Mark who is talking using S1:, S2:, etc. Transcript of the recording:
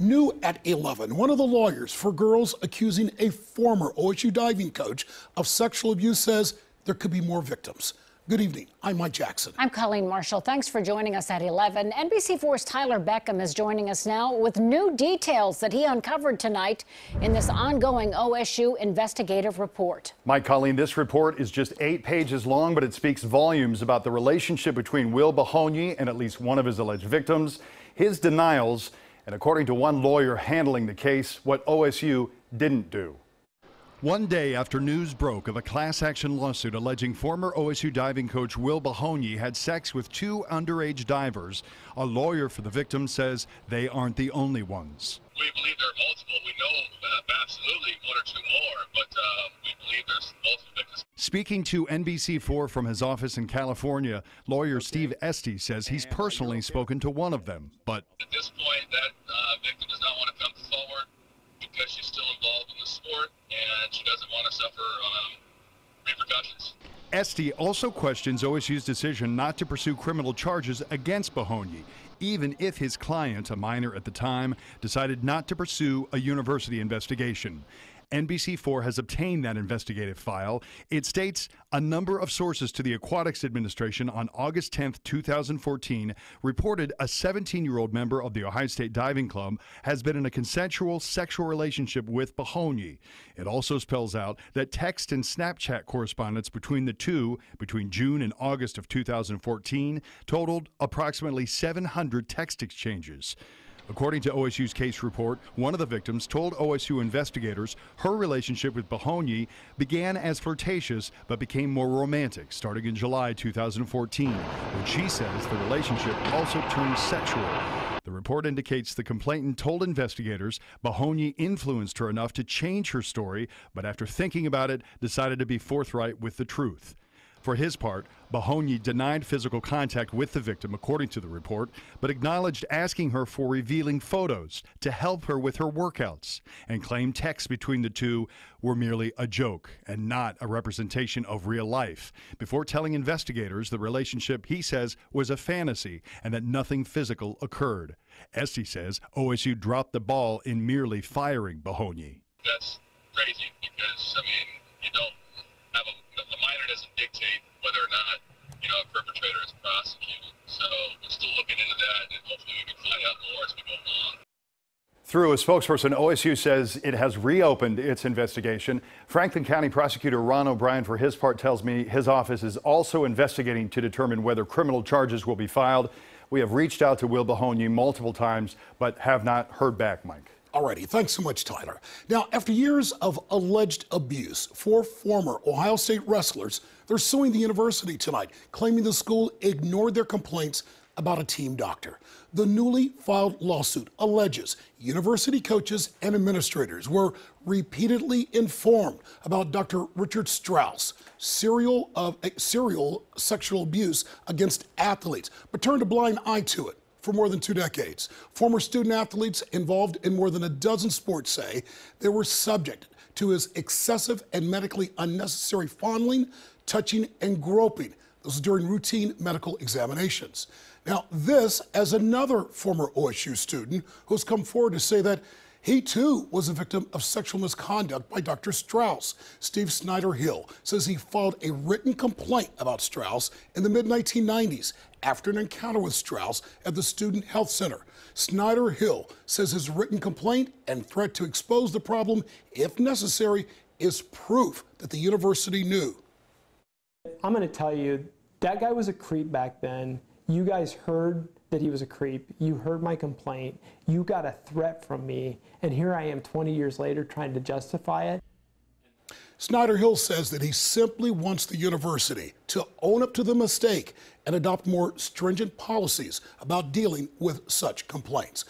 S1: New at 11, one of the lawyers for girls accusing a former OSU diving coach of sexual abuse says there could be more victims. Good evening. I'm Mike Jackson.
S2: I'm Colleen Marshall. Thanks for joining us at 11. NBC4's Tyler Beckham is joining us now with new details that he uncovered tonight in this ongoing OSU investigative report.
S3: Mike, Colleen, this report is just 8 pages long, but it speaks volumes about the relationship between Will Bahonyi and at least one of his alleged victims, his denials, and according to one lawyer handling the case, what OSU didn't do.
S4: One day after news broke of a class action lawsuit alleging former OSU diving coach Will Bahonyi had sex with 2 underage divers, a lawyer for the victim says they aren't the only ones.
S5: We believe there are multiple. We know absolutely 1 or 2 more, but we believe there's multiple victims.
S4: Speaking to NBC4 from his office in California, lawyer Steve Esty says he's personally spoken to one of them, but
S5: at this point, that victim does not want to come forward because she's still involved in the sport and she doesn't want to suffer repercussions.
S4: Esty also questions OSU's decision not to pursue criminal charges against Bahonyi, even if his client, a minor at the time, decided not to pursue a university investigation. NBC4 has obtained that investigative file. It states a number of sources to the Aquatics Administration on August 10, 2014, reported a 17-year-old member of the Ohio State Diving Club has been in a consensual sexual relationship with Bahonyi. It also spells out that text and Snapchat correspondence between the two, between June and August of 2014, totaled approximately 700 text exchanges. According to OSU's case report, one of the victims told OSU investigators her relationship with Bahonyi began as flirtatious but became more romantic starting in July 2014, when she says the relationship also turned sexual. The report indicates the complainant told investigators Bahonyi influenced her enough to change her story, but after thinking about it, decided to be forthright with the truth. For his part, Bahonyi denied physical contact with the victim, according to the report, but acknowledged asking her for revealing photos to help her with her workouts, and claimed texts between the two were merely a joke and not a representation of real life, before telling investigators the relationship he says was a fantasy and that nothing physical occurred. Esty says OSU dropped the ball in merely firing Bahonyi.
S5: That's crazy because, you don't have the minor doesn't dictate whether or not, a perpetrator is prosecuted. So we're still looking into that, and hopefully we can find out more as we go along.
S3: Through a spokesperson, OSU says it has reopened its investigation. Franklin County Prosecutor Ron O'Brien, for his part, tells me his office is also investigating to determine whether criminal charges will be filed. We have reached out to Will Bahonyi multiple times, but have not heard back, Mike.
S1: Alrighty, thanks so much, Tyler. Now, after years of alleged abuse, 4 former Ohio State wrestlers, they're suing the university tonight, claiming the school ignored their complaints about a team doctor. The newly filed lawsuit alleges university coaches and administrators were repeatedly informed about Dr. Richard Strauss' serial sexual abuse against athletes, but turned a blind eye to it for more than 2 decades. Former student athletes involved in more than a dozen sports say they were subjected to his excessive and medically unnecessary fondling, touching, and groping. This was during routine medical examinations. Now, this as another former OSU student who's come forward to say that he too was a victim of sexual misconduct by Dr. Strauss. Steve Snyder-Hill says he filed a written complaint about Strauss in the mid-1990s after an encounter with Strauss at the Student Health Center. Snyder-Hill says his written complaint and threat to expose the problem, if necessary, is proof that the university knew.
S6: I'm going to tell you, that guy was a creep back then. You guys heard that he was a creep. You heard my complaint. You got a threat from me. And here I am 20 years later trying to justify it.
S1: Snyder-Hill says that he simply wants the university to own up to the mistake and adopt more stringent policies about dealing with such complaints.